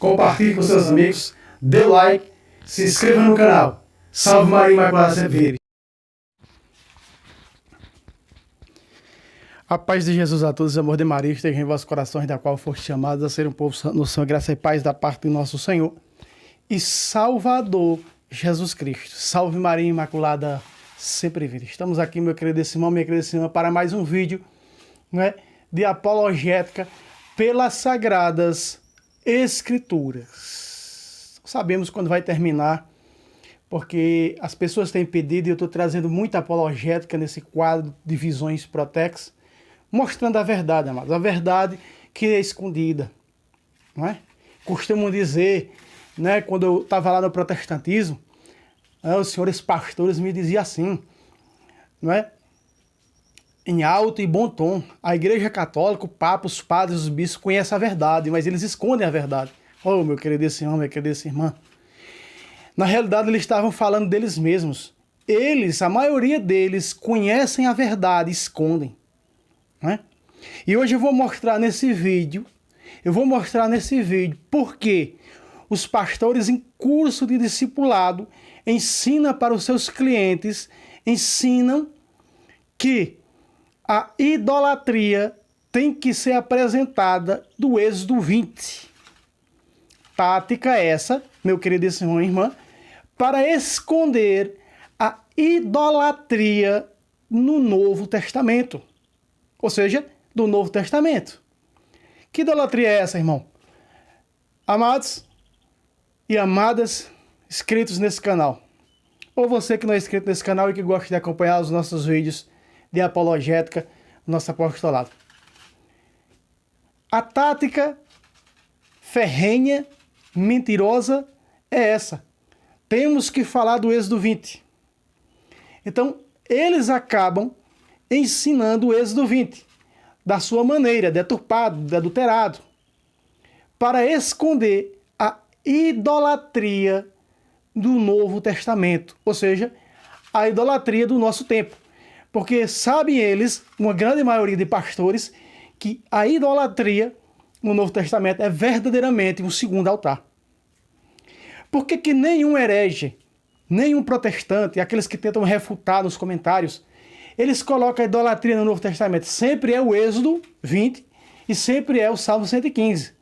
compartilhe com seus amigos, dê o like, se inscreva no canal. Salve Maria Imaculada Sempre Vire. A paz de Jesus a todos, amor de Maria, esteja em vossos corações, da qual foste chamados a ser um povo no sangue, graça e paz da parte do nosso Senhor e Salvador Jesus Cristo. Salve Maria Imaculada Sempre Vire. Estamos aqui, meu querido irmão, minha querida irmã, para mais um vídeo, né, de apologética pelas Sagradas Escrituras. Sabemos quando vai terminar, porque as pessoas têm pedido e eu estou trazendo muita apologética nesse quadro de Visões Protex, mostrando a verdade, amados, a verdade que é escondida, não é? Costumo dizer, né, quando eu estava lá no protestantismo, os senhores pastores me diziam assim, não é? Em alto e bom tom, a Igreja Católica, o Papa, os padres, os bispos conhecem a verdade, mas eles escondem a verdade. Oh, meu querido irmão, minha querida irmã. Na realidade, eles estavam falando deles mesmos. Eles, a maioria deles, conhecem a verdade e escondem. Né? E hoje eu vou mostrar nesse vídeo, por que os pastores em curso de discipulado ensinam para os seus clientes, ensinam que a idolatria tem que ser apresentada do Êxodo 20. Tática essa, meu querido irmão e irmã, para esconder a idolatria no Novo Testamento. Ou seja, do Novo Testamento. Que idolatria é essa, irmão? Amados e amadas inscritos nesse canal, ou você que não é inscrito nesse canal e que gosta de acompanhar os nossos vídeos de apologética, nosso apostolado. A tática ferrenha, mentirosa é essa. Temos que falar do Êxodo 20. Então, eles acabam ensinando o Êxodo 20 da sua maneira, deturpado, adulterado, para esconder a idolatria do Novo Testamento, ou seja, a idolatria do nosso tempo. Porque sabem eles, uma grande maioria de pastores, que a idolatria no Novo Testamento é verdadeiramente um segundo altar. Por que nenhum herege, nenhum protestante, aqueles que tentam refutar nos comentários, eles colocam a idolatria no Novo Testamento? Sempre é o Êxodo 20 e sempre é o Salmo 115.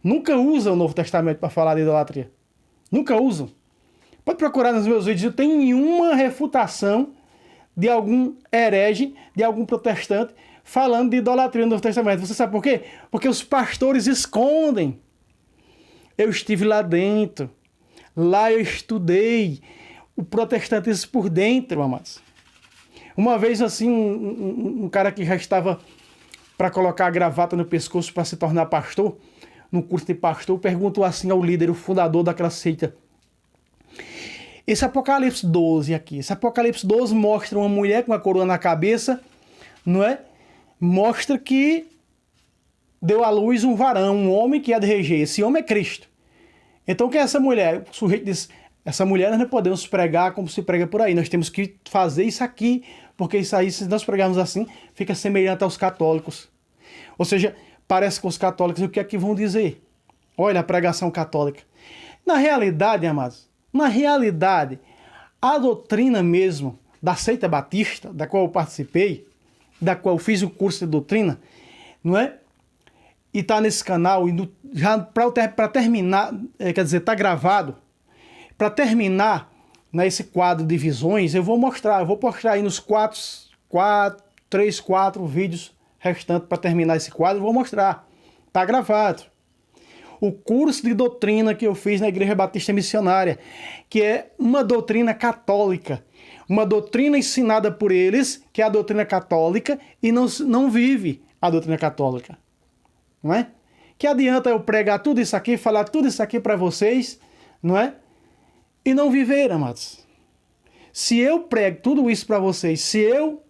Nunca usam o Novo Testamento para falar de idolatria. Nunca usam. Pode procurar nos meus vídeos, eu tenho nenhuma refutação de algum herege, de algum protestante, falando de idolatria no Novo Testamento. Você sabe por quê? Porque os pastores escondem. Eu estive lá dentro. Lá eu estudei o protestantismo por dentro, amados. Uma vez, assim, um cara que já estava para colocar a gravata no pescoço para se tornar pastor, no curso de pastor, perguntou assim ao líder, o fundador daquela seita: esse Apocalipse 12 aqui, esse Apocalipse 12 mostra uma mulher com uma coroa na cabeça, não é? Mostra que deu à luz um varão, um homem que há de reger. Esse homem é Cristo. Então, quem é essa mulher? O sujeito diz: essa mulher nós não podemos pregar como se prega por aí. Nós temos que fazer isso aqui, porque isso aí, se nós pregarmos assim, fica semelhante aos católicos. Ou seja, parece com os católicos. O que é que vão dizer? Olha a pregação católica. Na realidade, amados, a doutrina mesmo da seita batista, da qual eu participei, da qual eu fiz o curso de doutrina, não é? E está nesse canal, e já para terminar, quer dizer, está gravado. Para terminar, nesse quadro de visões, eu vou postar aí nos 3, 4 vídeos restantes para terminar esse quadro, eu vou mostrar. Está gravado. O curso de doutrina que eu fiz na Igreja Batista Missionária, que é uma doutrina católica, uma doutrina ensinada por eles, que é a doutrina católica, e não vive a doutrina católica. Não é? Que adianta eu pregar tudo isso aqui, falar tudo isso aqui para vocês, não é? E não viver, amados. Se eu prego tudo isso para vocês, se eu,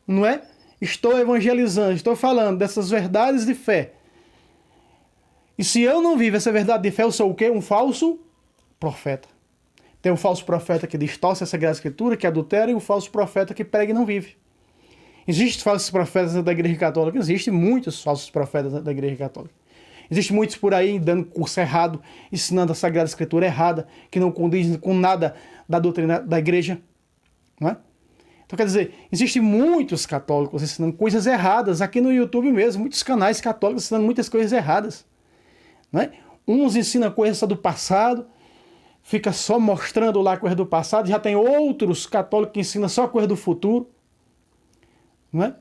não é? Estou evangelizando, estou falando dessas verdades de fé, e se eu não vivo essa verdade de fé, eu sou o quê? Um falso profeta. Tem um falso profeta que distorce a Sagrada Escritura, que adultera, e um falso profeta que prega e não vive. Existem falsos profetas da Igreja Católica? Existem muitos falsos profetas da Igreja Católica. Existem muitos por aí dando curso errado, ensinando a Sagrada Escritura errada, que não condiz com nada da doutrina da igreja. Não é? Então, quer dizer, existem muitos católicos ensinando coisas erradas, aqui no YouTube mesmo, muitos canais católicos ensinando muitas coisas erradas. Não é? Uns ensinam coisas só do passado, fica só mostrando lá coisa do passado, já tem outros católicos que ensinam só coisa do futuro. Não é?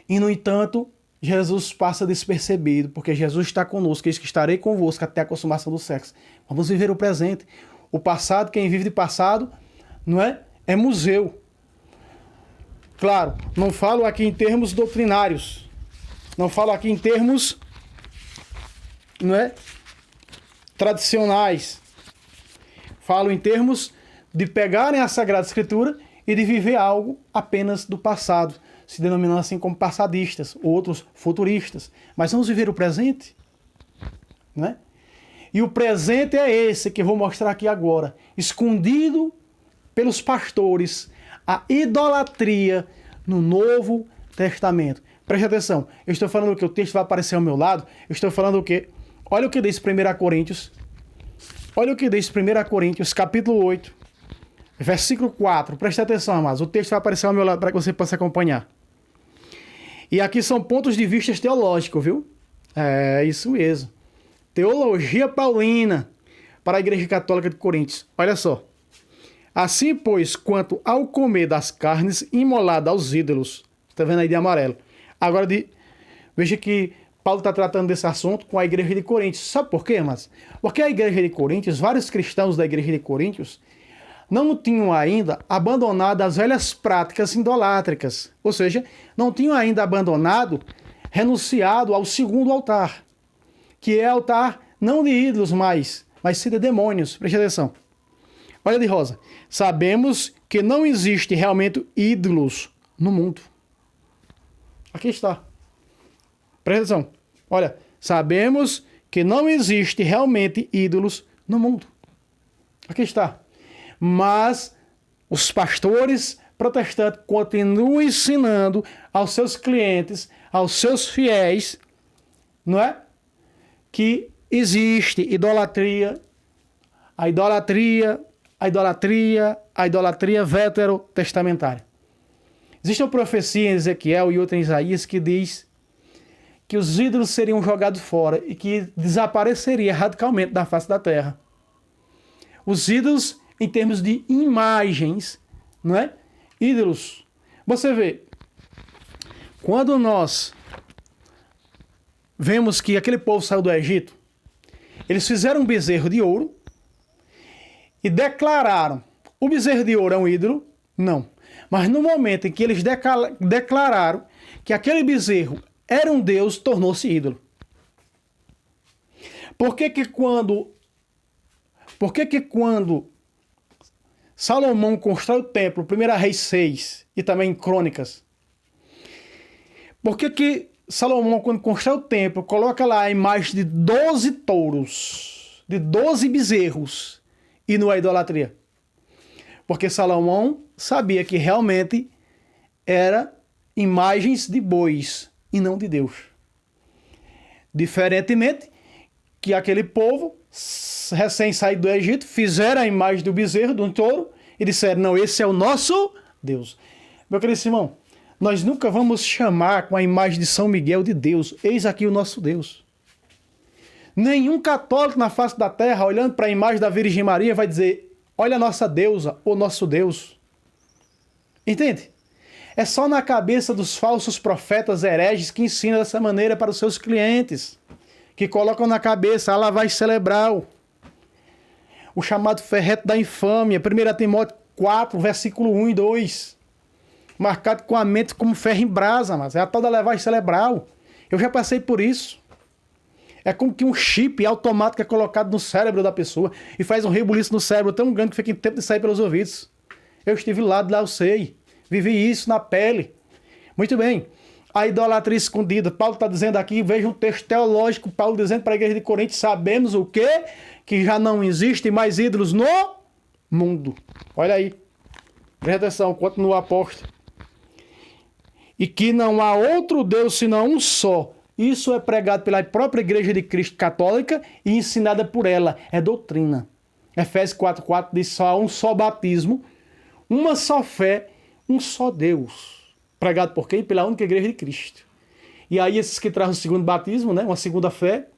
E, no entanto, Jesus passa despercebido, porque Jesus está conosco, diz que estarei convosco até a consumação do século. Vamos viver o presente. O passado, quem vive de passado, não é? É museu. Claro, não falo aqui em termos doutrinários. Não falo aqui em termos, não é, tradicionais. Falo em termos de pegarem a Sagrada Escritura e de viver algo apenas do passado, se denominando assim como passadistas, outros futuristas. Mas vamos viver o presente, não é? E o presente é esse que eu vou mostrar aqui agora, escondido pelos pastores, a idolatria no Novo Testamento. Preste atenção, eu estou falando o que o texto vai aparecer ao meu lado, eu estou falando o que? Olha o que diz 1 Coríntios, olha o que diz 1 Coríntios, capítulo 8, versículo 4, preste atenção, amados, o texto vai aparecer ao meu lado para que você possa acompanhar. E aqui são pontos de vista teológicos, viu? É isso mesmo. Teologia paulina para a Igreja Católica de Coríntios. Olha só. Assim, pois, quanto ao comer das carnes imoladas aos ídolos. Está vendo aí de amarelo. Agora, veja que Paulo está tratando desse assunto com a Igreja de Coríntios. Sabe por quê, mas? Porque a Igreja de Coríntios, vários cristãos da Igreja de Coríntios, não tinham ainda abandonado as velhas práticas idolátricas. Ou seja, não tinham ainda abandonado, renunciado ao segundo altar, que é altar não de ídolos mais, mas sim de demônios. Preste atenção. Olha de rosa. Sabemos que não existe realmente ídolos no mundo. Aqui está. Presta atenção. Olha, sabemos que não existe realmente ídolos no mundo. Aqui está. Mas os pastores protestantes continuam ensinando aos seus clientes, aos seus fiéis, não é? Que existe idolatria, a idolatria veterotestamentária. Existe uma profecia em Ezequiel e outra em Isaías que diz que os ídolos seriam jogados fora e que desapareceria radicalmente da face da terra. Os ídolos em termos de imagens, não é? Ídolos. Você vê, quando nós vemos que aquele povo saiu do Egito, eles fizeram um bezerro de ouro e declararam, o bezerro de ouro é um ídolo? Não. Mas no momento em que eles declararam que aquele bezerro era um Deus, tornou-se ídolo. Por que quando Salomão constrói o templo, 1 Reis 6 e também em Crônicas, por que Salomão, quando constrói o templo, coloca lá a imagem de 12 touros, de 12 bezerros, e não é idolatria? Porque Salomão sabia que realmente era imagens de bois e não de Deus. Diferentemente que aquele povo, recém-saído do Egito, fizeram a imagem do bezerro, do touro, e disseram, não, esse é o nosso Deus. Meu querido irmão, nós nunca vamos chamar com a imagem de São Miguel de Deus. Eis aqui o nosso Deus. Nenhum católico na face da terra, olhando para a imagem da Virgem Maria, vai dizer, olha a nossa deusa, o nosso Deus. Entende? É só na cabeça dos falsos profetas hereges que ensinam dessa maneira para os seus clientes, que colocam na cabeça a lavagem cerebral, o chamado ferreto da infâmia, 1 Timóteo 4, versículo 1 e 2, marcado com a mente como ferro em brasa, mas é a tal da lavagem cerebral. Eu já passei por isso. É como que um chip automático é colocado no cérebro da pessoa e faz um rebuliço no cérebro tão grande que fica em tempo de sair pelos ouvidos. Eu estive lá eu sei. Vivi isso na pele. Muito bem. A idolatria escondida. Paulo está dizendo aqui, veja um texto teológico, Paulo dizendo para a igreja de Corinto, sabemos o quê? Que já não existe mais ídolos no mundo. Olha aí. Presta atenção, continua o apóstolo. E que não há outro Deus senão um só, Isso é pregado pela própria Igreja de Cristo Católica e ensinada por ela. É doutrina. Efésios 4,4 diz só há um só batismo, uma só fé, um só Deus. Pregado por quem? Pela única Igreja de Cristo. E aí esses que trazem o segundo batismo, né? Uma segunda fé,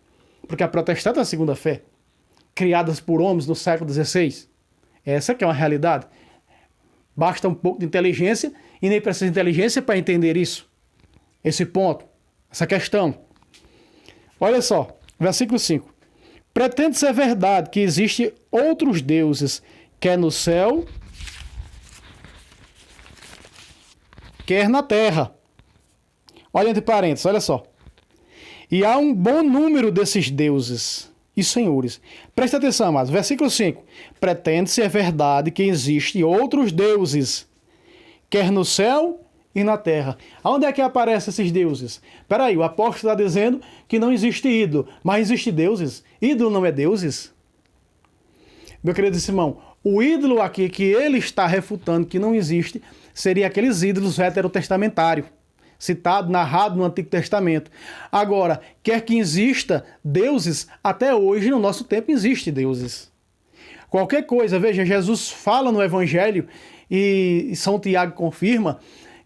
porque a protestante é a segunda fé, criadas por homens no século XVI. Essa que é uma realidade. Basta um pouco de inteligência e nem precisa de inteligência para entender isso. Esse ponto, essa questão. Olha só, versículo 5. Pretende ser verdade que existem outros deuses, quer no céu, quer na terra. Olha entre parênteses, olha só. E há um bom número desses deuses e senhores. Presta atenção, amados. Versículo 5. Pretende ser verdade que existem outros deuses, quer no céu e na terra. Aonde é que aparecem esses deuses? Espera aí, o apóstolo está dizendo que não existe ídolo, mas existe deuses. Ídolo não é deuses? Meu querido irmão, o ídolo aqui que ele está refutando que não existe seria aqueles ídolos veterotestamentários, citado, narrado no Antigo Testamento. Agora, quer que exista deuses, até hoje no nosso tempo existe deuses. Qualquer coisa, veja, Jesus fala no Evangelho e São Tiago confirma,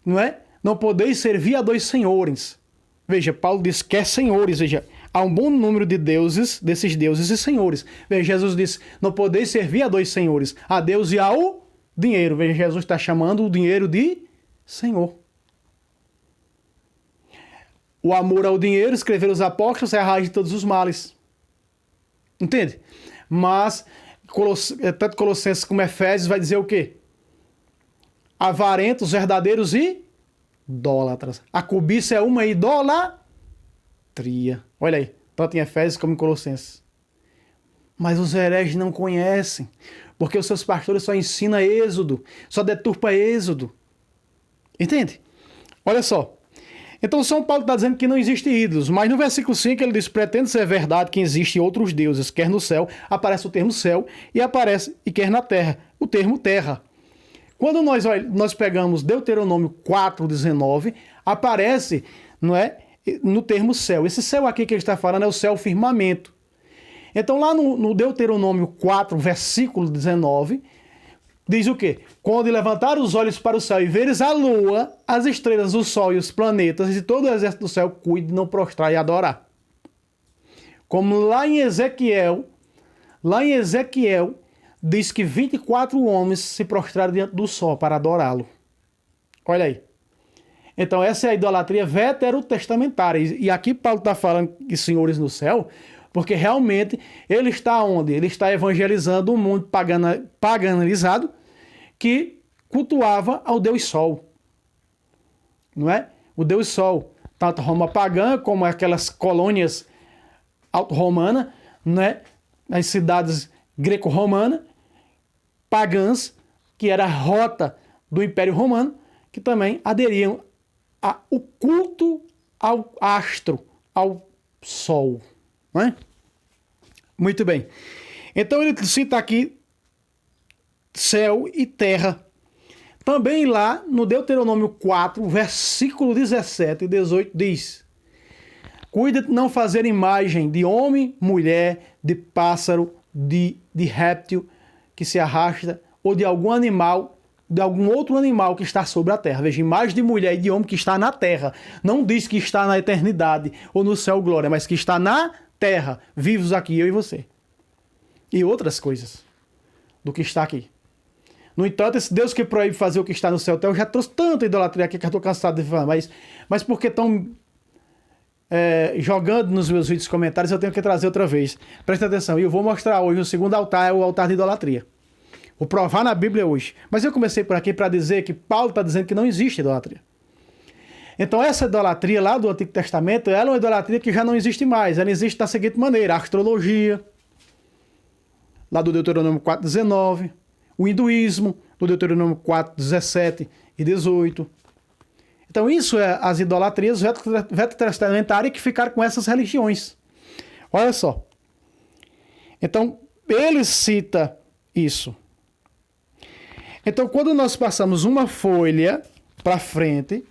não é? Não podeis servir a dois senhores. Veja, Paulo diz que é senhores, veja, há um bom número de deuses, desses deuses e senhores. Veja, Jesus diz, não podeis servir a dois senhores, a Deus e ao dinheiro. Veja, Jesus está chamando o dinheiro de Senhor. O amor ao dinheiro, escreveram os apóstolos, é a raiz de todos os males. Entende? Mas, tanto Colossenses como Efésios vai dizer o quê? Avarentos, verdadeiros e idólatras. A cobiça é uma idolatria. Olha aí, tanto em Efésios como em Colossenses. Mas os hereges não conhecem, porque os seus pastores só ensinam Êxodo, só deturpa Êxodo. Entende? Olha só. Então São Paulo está dizendo que não existe ídolos, mas no versículo 5 ele diz, pretende ser verdade que existem outros deuses, quer no céu, aparece o termo céu, e quer na terra, o termo terra. Quando nós pegamos Deuteronômio 4,19, aparece, não é, no termo céu. Esse céu aqui que ele está falando é o céu firmamento. Então lá no Deuteronômio 4, versículo 19, diz o quê? Quando levantar os olhos para o céu e veres a lua, as estrelas, o sol e os planetas e todo o exército do céu, cuide de não prostrar e adorar. Como lá em Ezequiel, diz que 24 homens se prostraram diante do sol para adorá-lo. Olha aí. Então essa é a idolatria veterotestamentária. E aqui Paulo está falando de senhores no céu, porque realmente ele está onde? Ele está evangelizando um mundo paganizado que cultuava ao Deus Sol. Não é? O Deus Sol, tanto Roma pagã como aquelas colônias auto-romanas, né? As cidades greco-romanas, pagãs, que era a rota do Império Romano, que também aderiam ao culto ao astro, ao Sol. Não é? Muito bem. Então ele cita aqui céu e terra. Também lá no Deuteronômio 4, versículo 17 e 18 diz: cuida de não fazer imagem de homem, mulher, de pássaro, de réptil que se arrasta, ou de algum animal, de algum outro animal que está sobre a terra. Veja, imagem de mulher e de homem que está na terra. Não diz que está na eternidade ou no céu glória, mas que está na terra, vivos aqui, eu e você. E outras coisas do que está aqui. No entanto, esse Deus que proíbe fazer o que está no céu, eu já trouxe tanta idolatria aqui que eu estou cansado de falar, mas porque estão jogando nos meus vídeos comentários, eu tenho que trazer outra vez. Presta atenção, e eu vou mostrar hoje o segundo altar, é o altar de idolatria. Vou provar na Bíblia hoje. Mas eu comecei por aqui para dizer que Paulo está dizendo que não existe idolatria. Então essa idolatria lá do Antigo Testamento, ela é uma idolatria que já não existe mais. Ela existe da seguinte maneira: a astrologia, lá do Deuteronômio 4,19, o hinduísmo, do Deuteronômio 4,17 e 18. Então isso é as idolatrias veterotestamentárias que ficaram com essas religiões. Olha só. Então ele cita isso. Então quando nós passamos uma folha para frente,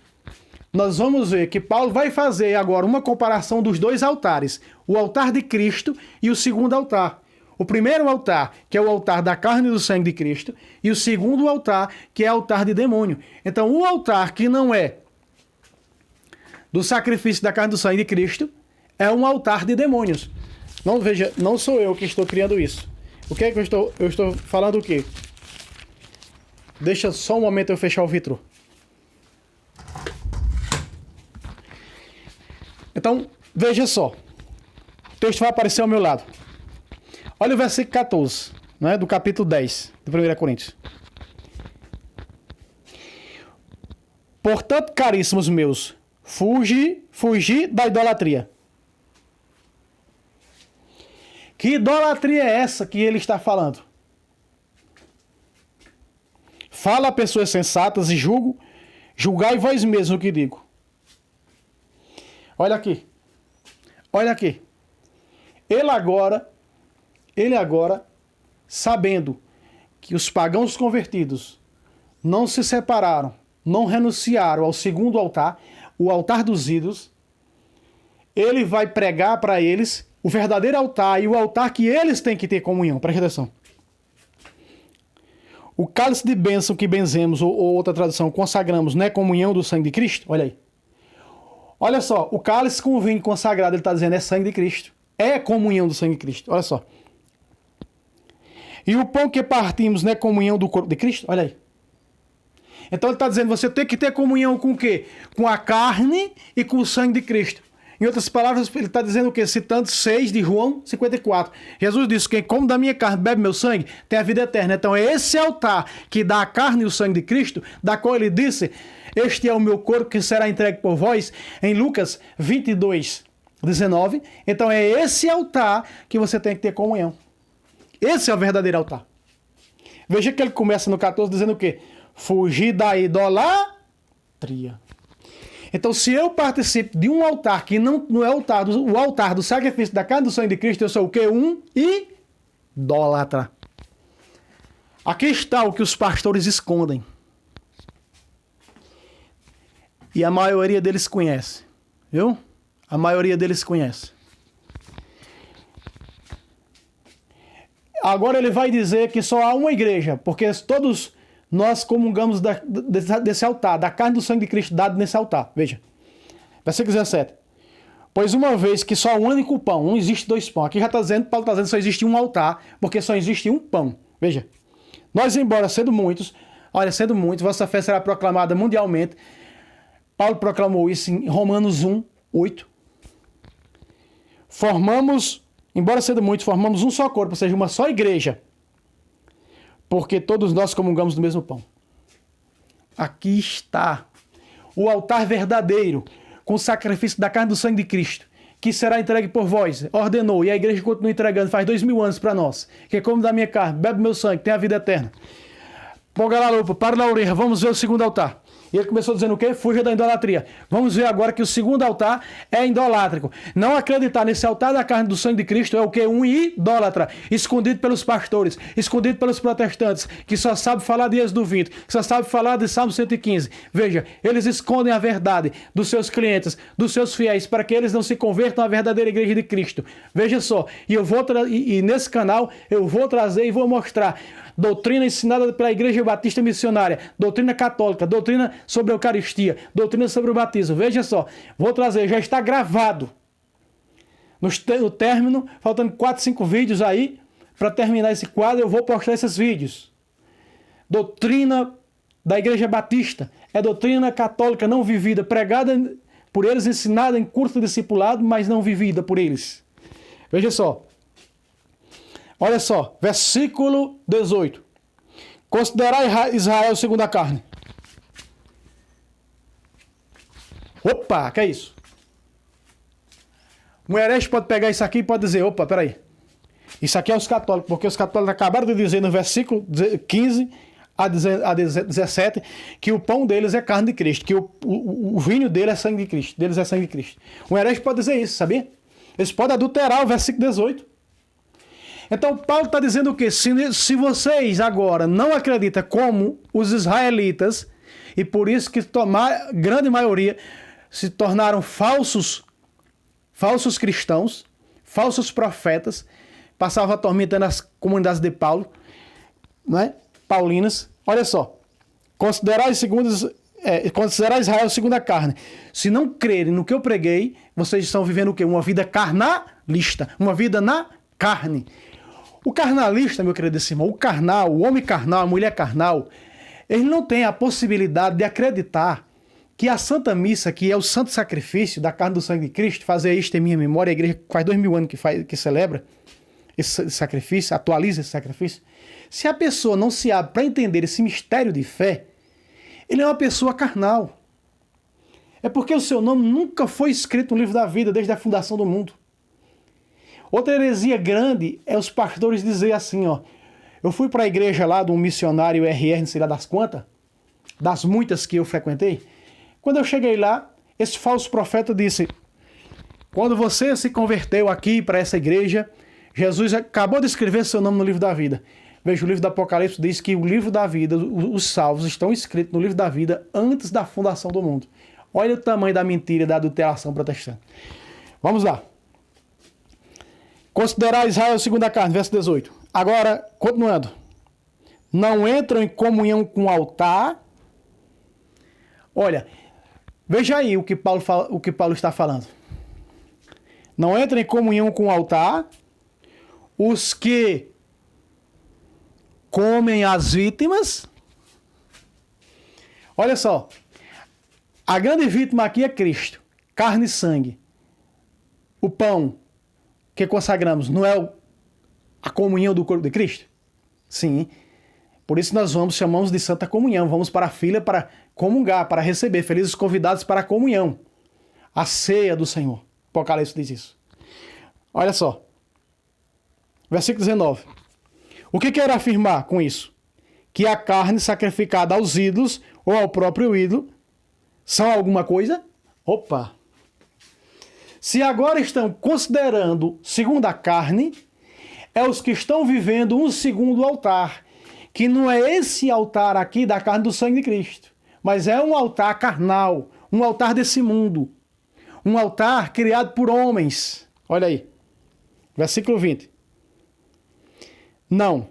nós vamos ver que Paulo vai fazer agora uma comparação dos dois altares, o altar de Cristo e o segundo altar. O primeiro altar, que é o altar da carne e do sangue de Cristo, e o segundo altar, que é o altar de demônio. Então, o altar que não é do sacrifício da carne e do sangue de Cristo é um altar de demônios. Não, veja, não sou eu que estou criando isso. O que é que eu estou falando o quê? Deixa só um momento eu fechar o vitro. Então, veja só. O texto vai aparecer ao meu lado. Olha o versículo 14, né, do capítulo 10 de 1 Coríntios. Portanto, caríssimos meus, fugi da idolatria. Que idolatria é essa que ele está falando? Fala a pessoas sensatas e julgai vós mesmos o que digo. Olha aqui. Olha aqui. Ele agora, sabendo que os pagãos convertidos não se separaram, não renunciaram ao segundo altar, o altar dos ídolos, ele vai pregar para eles o verdadeiro altar e o altar que eles têm que ter comunhão. Presta atenção. O cálice de bênção que benzemos, ou outra tradução, consagramos, não é comunhão do sangue de Cristo? Olha aí. Olha só, o cálice com o vinho consagrado, ele está dizendo, é sangue de Cristo. É comunhão do sangue de Cristo. Olha só. E o pão que partimos não é comunhão do corpo de Cristo? Olha aí. Então ele está dizendo, você tem que ter comunhão com o quê? Com a carne e com o sangue de Cristo. Em outras palavras, ele está dizendo o quê? Citando 6 de João 54. Jesus disse, quem come da minha carne, bebe meu sangue, tem a vida eterna. Então é esse altar que dá a carne e o sangue de Cristo, da qual ele disse, este é o meu corpo que será entregue por vós, em Lucas 22, 19. Então é esse altar que você tem que ter comunhão. Esse é o verdadeiro altar. Veja que ele começa no 14 dizendo o quê? Fugir da idolatria. Então, se eu participo de um altar que não é o altar do sacrifício da carne e do sangue de Cristo, eu sou o quê? Um idólatra. Aqui está o que os pastores escondem. E a maioria deles conhece. Viu? A maioria deles conhece. Agora ele vai dizer que só há uma igreja, porque todos nós comungamos desse altar, da carne e do sangue de Cristo dado nesse altar. Veja. Versículo 17. Pois uma vez que só há um único pão, não existe dois pães. Aqui já está dizendo, Paulo está dizendo que só existe um altar, porque só existe um pão. Veja. Nós, embora sendo muitos, vossa fé será proclamada mundialmente. Paulo proclamou isso em Romanos 1, 8. Embora sendo muitos, formamos um só corpo, ou seja, uma só igreja. Porque todos nós comungamos do mesmo pão. Aqui está o altar verdadeiro, com o sacrifício da carne e do sangue de Cristo, que será entregue por vós, ordenou, e a igreja continua entregando, faz 2000 anos para nós, que come da minha carne, bebe meu sangue, tem a vida eterna. Ponga lá a lupa, para na orelha, vamos ver o segundo altar. E ele começou dizendo o quê? Fuja da idolatria. Vamos ver agora que o segundo altar é idolátrico. Não acreditar nesse altar da carne do sangue de Cristo é o quê? Um idólatra, escondido pelos pastores, escondido pelos protestantes, que só sabe falar de Êxodo 20, que só sabe falar de Salmo 115. Veja, eles escondem a verdade dos seus clientes, dos seus fiéis, para que eles não se convertam à verdadeira igreja de Cristo. Veja só, e nesse canal eu vou trazer e vou mostrar doutrina ensinada pela Igreja Batista Missionária, doutrina católica, doutrina sobre a Eucaristia, doutrina sobre o batismo. Veja só, vou trazer, já está gravado. No término, faltando 4, 5 vídeos aí, para terminar esse quadro, eu vou postar esses vídeos. Doutrina da Igreja Batista, é doutrina católica não vivida, pregada por eles, ensinada em curso de discipulado, mas não vivida por eles. Veja só. Olha só, versículo 18. Considerai Israel segundo a carne. Opa, que é isso? Um herege pode pegar isso aqui e pode dizer, opa, peraí. Isso aqui é os católicos, porque os católicos acabaram de dizer no versículo 15 a 17 que o pão deles é carne de Cristo, que o vinho dele é sangue de Cristo, deles é sangue de Cristo. Um herege pode dizer isso, sabia? Eles podem adulterar o versículo 18. Então, Paulo está dizendo o quê? Se vocês agora não acreditam como os israelitas, e por isso que a grande maioria se tornaram falsos cristãos, falsos profetas, passavam atormentando as comunidades de Paulo, né? Paulinas. Olha só, considerar Israel segundo a carne. Se não crerem no que eu preguei, vocês estão vivendo o quê? Uma vida carnalista, uma vida na carne. O carnalista, meu querido irmão, o carnal, o homem carnal, a mulher carnal, ele não tem a possibilidade de acreditar que a Santa Missa, que é o santo sacrifício da carne do sangue de Cristo, fazer isto em minha memória, a igreja faz 2000 anos que celebra esse sacrifício, atualiza esse sacrifício. Se a pessoa não se abre para entender esse mistério de fé, ele é uma pessoa carnal. É porque o seu nome nunca foi escrito no livro da vida desde a fundação do mundo. Outra heresia grande é os pastores dizer assim, ó, eu fui para a igreja lá de um missionário RR, não sei lá das quantas, das muitas que eu frequentei. Quando eu cheguei lá, esse falso profeta disse, quando você se converteu aqui para essa igreja, Jesus acabou de escrever seu nome no livro da vida. Veja, o livro do Apocalipse diz que o livro da vida, os salvos estão escritos no livro da vida antes da fundação do mundo. Olha o tamanho da mentira e da adulteração protestante. Vamos lá. Considerar Israel segundo a carne, verso 18. Agora, continuando. Não entram em comunhão com o altar. Olha, veja aí o que Paulo está falando. Não entram em comunhão com o altar os que comem as vítimas. Olha só. A grande vítima aqui é Cristo. Carne e sangue. O pão que consagramos não é a comunhão do corpo de Cristo? Sim. Por isso nós chamamos de Santa Comunhão. Vamos para a fila para comungar, para receber. Felizes convidados para a comunhão. A ceia do Senhor. Apocalipse diz isso. Olha só. Versículo 19. O que quer afirmar com isso? Que a carne sacrificada aos ídolos ou ao próprio ídolo são alguma coisa? Opa! Se agora estão considerando segundo a carne, é os que estão vivendo um segundo altar, que não é esse altar aqui da carne do sangue de Cristo, mas é um altar carnal, um altar desse mundo, um altar criado por homens. Olha aí, versículo 20. Não.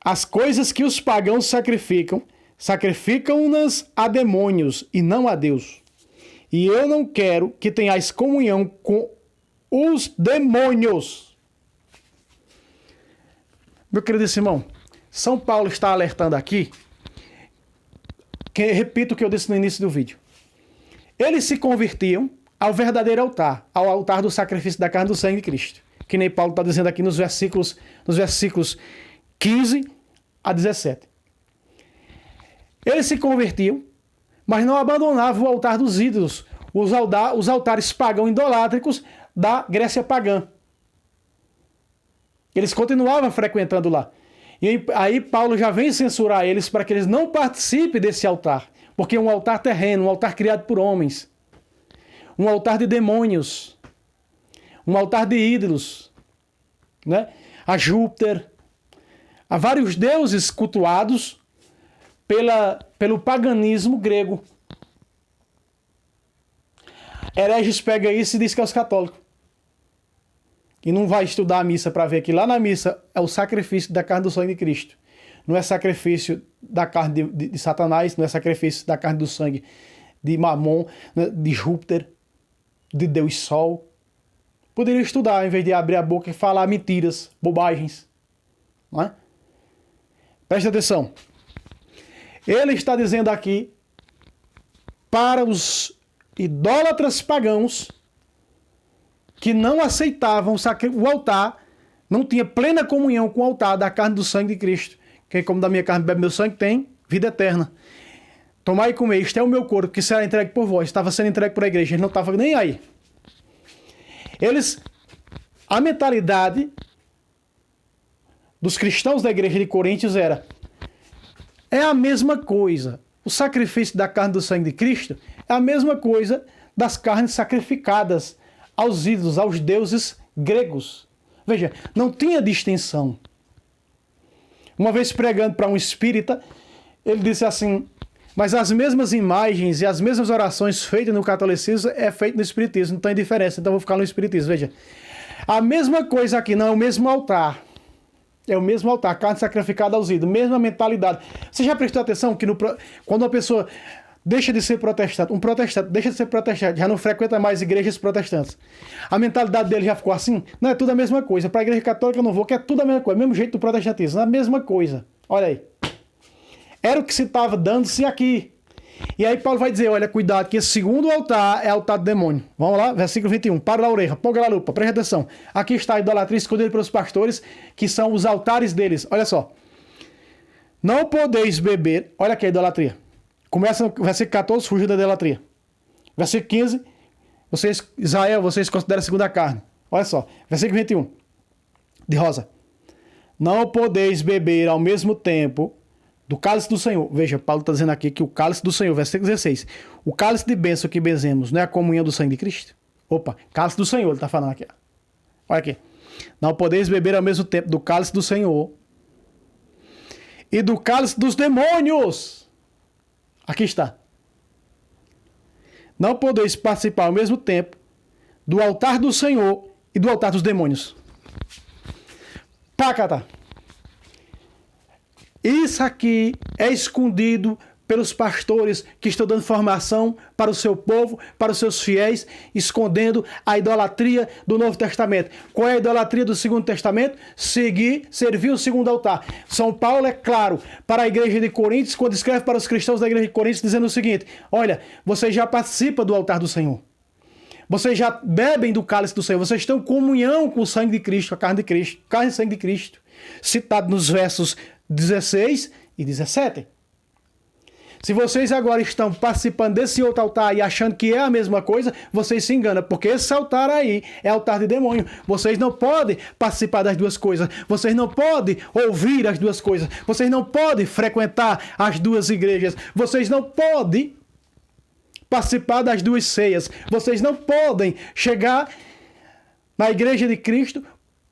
As coisas que os pagãos sacrificam-nas a demônios e não a Deus. E eu não quero que tenhais comunhão com os demônios. Meu querido irmão, São Paulo está alertando aqui, repito o que eu disse no início do vídeo. Eles se convertiam ao verdadeiro altar, ao altar do sacrifício da carne do sangue de Cristo. Que nem Paulo está dizendo aqui nos versículos 15 a 17. Eles se convertiam, mas não abandonavam o altar dos ídolos, os altares pagãos idolátricos da Grécia pagã. Eles continuavam frequentando lá. E aí Paulo já vem censurar eles para que eles não participem desse altar, porque é um altar terreno, um altar criado por homens, um altar de demônios, um altar de ídolos, né? A Júpiter, a vários deuses cultuados pelo paganismo grego. Hereges pega isso e diz que é os católicos. E não vai estudar a missa para ver que lá na missa é o sacrifício da carne do sangue de Cristo. Não é sacrifício da carne de Satanás, não é sacrifício da carne do sangue de Mamon, de Júpiter, de Deus Sol. Poderia estudar em vez de abrir a boca e falar mentiras, bobagens. Não é? Presta atenção. Ele está dizendo aqui para os idólatras pagãos que não aceitavam o altar, não tinha plena comunhão com o altar da carne do sangue de Cristo. Quem come da minha carne bebe meu sangue tem vida eterna. Tomai e comer, isto é o meu corpo, que será entregue por vós. Estava sendo entregue por a igreja, ele não estava nem aí. A mentalidade dos cristãos da igreja de Coríntios é a mesma coisa. O sacrifício da carne do sangue de Cristo é a mesma coisa das carnes sacrificadas aos ídolos, aos deuses gregos. Veja, não tinha distinção. Uma vez pregando para um espírita, ele disse assim, Mas as mesmas imagens e as mesmas orações feitas no catolicismo é feito no espiritismo, não tem diferença, então eu vou ficar no espiritismo, veja. A mesma coisa aqui, não é o mesmo altar. É o mesmo altar, carne sacrificada aos ídolos, mesma mentalidade. Você já prestou atenção que quando uma pessoa deixa de ser protestante, um protestante deixa de ser protestante, já não frequenta mais igrejas protestantes, a mentalidade dele já ficou assim? Não, é tudo a mesma coisa. Para a igreja católica eu não vou, que é tudo a mesma coisa, mesmo jeito do protestantismo, é a mesma coisa. Olha aí. Era o que se estava dando-se aqui. E aí Paulo vai dizer, olha, cuidado, que esse segundo altar é altar do demônio. Vamos lá, versículo 21. Para a orelha, ponga a lupa, preste atenção. Aqui está a idolatria escondida pelos pastores, que são os altares deles. Olha só. Não podeis beber, olha aqui a idolatria. Começa no versículo 14, fugiu da idolatria. Versículo 15, Israel, vocês consideram a segunda carne. Olha só, versículo 21, de rosa. Não podeis beber ao mesmo tempo do cálice do Senhor. Veja, Paulo está dizendo aqui que o cálice do Senhor, versículo 16. O cálice de bênção que benzemos não é a comunhão do sangue de Cristo? Opa, cálice do Senhor, ele está falando aqui. Olha aqui. Não podeis beber ao mesmo tempo do cálice do Senhor e do cálice dos demônios. Aqui está. Não podeis participar ao mesmo tempo do altar do Senhor e do altar dos demônios. Pacata. Isso aqui é escondido pelos pastores que estão dando formação para o seu povo, para os seus fiéis, escondendo a idolatria do Novo Testamento. Qual é a idolatria do Segundo Testamento? Servir o segundo altar. São Paulo é claro para a igreja de Coríntios, quando escreve para os cristãos da igreja de Coríntios, dizendo o seguinte, olha, vocês já participam do altar do Senhor. Vocês já bebem do cálice do Senhor. Vocês estão em comunhão com o sangue de Cristo, a carne de Cristo, carne e sangue de Cristo. Citado nos versos 16 e 17. Se vocês agora estão participando desse outro altar e achando que é a mesma coisa, vocês se enganam, porque esse altar aí é altar de demônio. Vocês não podem participar das duas coisas. Vocês não podem ouvir as duas coisas. Vocês não podem frequentar as duas igrejas. Vocês não podem participar das duas ceias. Vocês não podem chegar na igreja de Cristo,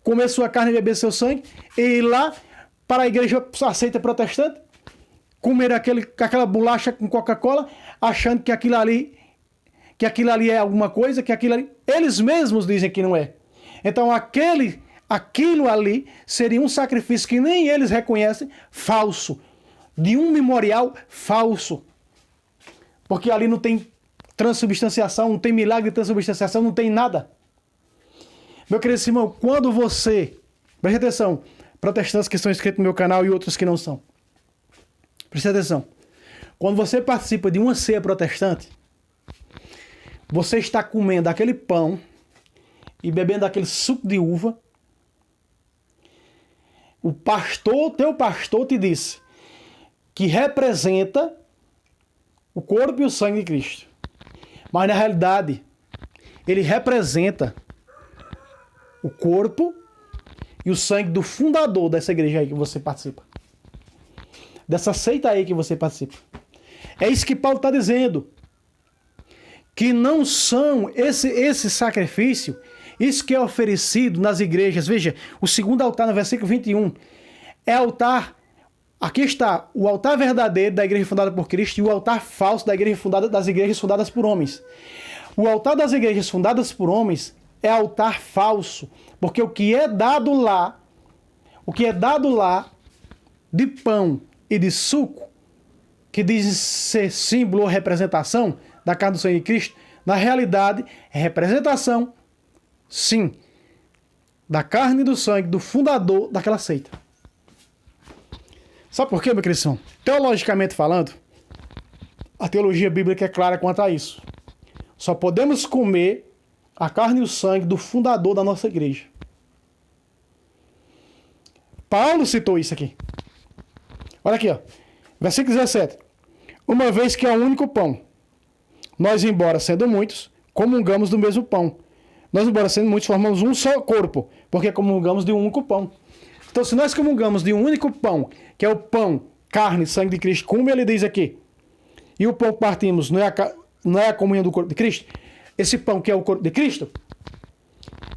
comer sua carne e beber seu sangue, e ir lá para a igreja aceita protestante, comer aquela bolacha com Coca-Cola, achando que aquilo ali é alguma coisa, que aquilo ali... Eles mesmos dizem que não é. Então aquilo ali seria um sacrifício que nem eles reconhecem, falso. De um memorial falso. Porque ali não tem transubstanciação, não tem milagre de transubstanciação, não tem nada. Meu querido irmão, quando você... Preste atenção, protestantes que estão inscritos no meu canal e outros que não são. Preste atenção. Quando você participa de uma ceia protestante, você está comendo aquele pão e bebendo aquele suco de uva. Teu pastor te disse que representa o corpo e o sangue de Cristo. Mas na realidade, ele representa o corpo e o sangue do fundador dessa igreja aí que você participa. Dessa seita aí que você participa. É isso que Paulo está dizendo. Que não são esse sacrifício, isso que é oferecido nas igrejas. Veja, o segundo altar no versículo 21 é altar. Aqui está o altar verdadeiro da igreja fundada por Cristo e o altar falso das igrejas fundadas por homens. O altar das igrejas fundadas por homens é altar falso, porque o que é dado lá de pão e de suco, que diz ser símbolo ou representação da carne do sangue de Cristo, na realidade é representação, sim, da carne e do sangue do fundador daquela seita. Sabe por quê, meu querido irmão? Teologicamente falando, a teologia bíblica é clara quanto a isso. Só podemos comer a carne e o sangue do fundador da nossa igreja. Paulo citou isso aqui. Olha aqui, ó. Versículo 17. Uma vez que é o único pão, nós, embora sendo muitos, comungamos do mesmo pão. Nós, embora sendo muitos, formamos um só corpo, porque comungamos de um único pão. Então, se nós comungamos de um único pão, que é o pão, carne, sangue de Cristo, como ele diz aqui, e o pão que partimos não é a comunhão do corpo de Cristo, esse pão que é o corpo de Cristo,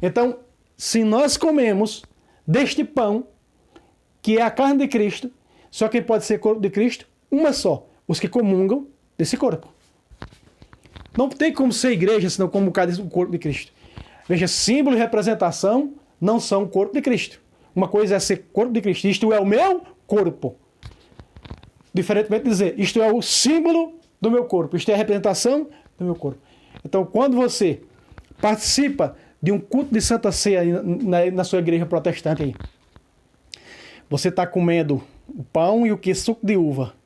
então, se nós comemos deste pão, que é a carne de Cristo, só quem pode ser corpo de Cristo, uma só, os que comungam desse corpo. Não tem como ser igreja senão como o corpo de Cristo. Veja, símbolo e representação não são o corpo de Cristo. Uma coisa é ser corpo de Cristo. Isto é o meu corpo. Diferentemente de dizer, isto é o símbolo do meu corpo. Isto é a representação do meu corpo. Então, quando você participa de um culto de Santa Ceia na sua igreja protestante aí, você está comendo o pão e o suco de uva,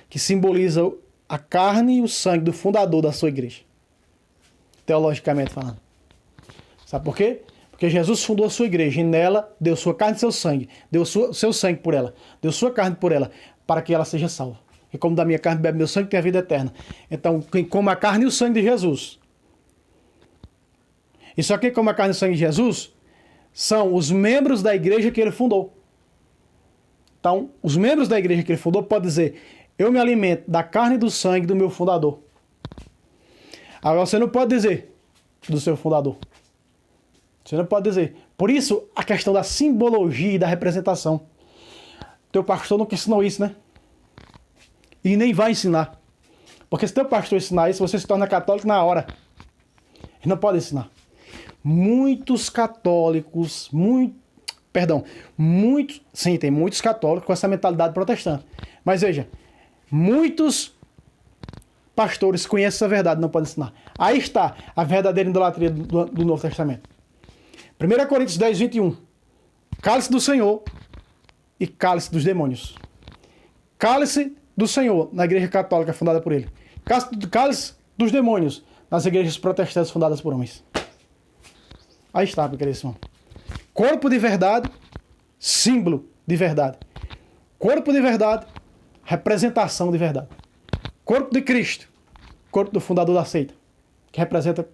que simboliza a carne e o sangue do fundador da sua igreja. Teologicamente falando. Sabe por quê? Porque Jesus fundou a sua igreja e nela deu sua carne e seu sangue. Deu seu sangue por ela. Deu sua carne por ela, para que ela seja salva. E como da minha carne bebe meu sangue, tem a vida eterna. Então, quem come a carne e o sangue de Jesus. E só quem come a carne e o sangue de Jesus são os membros da igreja que ele fundou. Então, os membros da igreja que ele fundou podem dizer: eu me alimento da carne e do sangue do meu fundador. Agora, você não pode dizer do seu fundador. Você não pode dizer. Por isso, a questão da simbologia e da representação. Teu pastor nunca ensinou isso, né? E nem vai ensinar. Porque se teu pastor ensinar isso, você se torna católico na hora. Ele não pode ensinar. Muitos católicos, sim, tem muitos católicos com essa mentalidade protestante. Mas veja, muitos pastores conhecem essa verdade, não podem ensinar. Aí está a verdadeira idolatria do Novo Testamento. 1 Coríntios 10, 21. Cálice do Senhor e cálice dos demônios. Cálice do Senhor na igreja católica fundada por ele. Cálice dos demônios nas igrejas protestantes fundadas por homens. Aí está, meu querido irmão. Corpo de verdade, símbolo de verdade. Corpo de verdade, representação de verdade. Corpo de Cristo, corpo do fundador da seita, que representa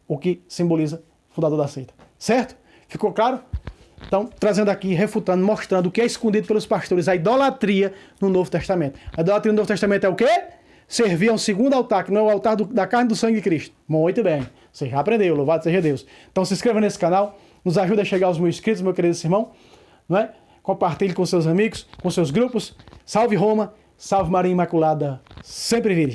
o que simboliza o fundador da seita. Certo? Ficou claro? Então, trazendo aqui, refutando, mostrando o que é escondido pelos pastores, a idolatria no Novo Testamento. A idolatria no Novo Testamento é o quê? Servir a um segundo altar, que não é o altar da carne e do sangue de Cristo. Muito bem. Você já aprendeu, louvado seja Deus. Então se inscreva nesse canal, nos ajude a chegar aos 1000 inscritos, meu querido irmão. Não é? Compartilhe com seus amigos, com seus grupos. Salve Roma, salve Maria Imaculada, sempre virgem.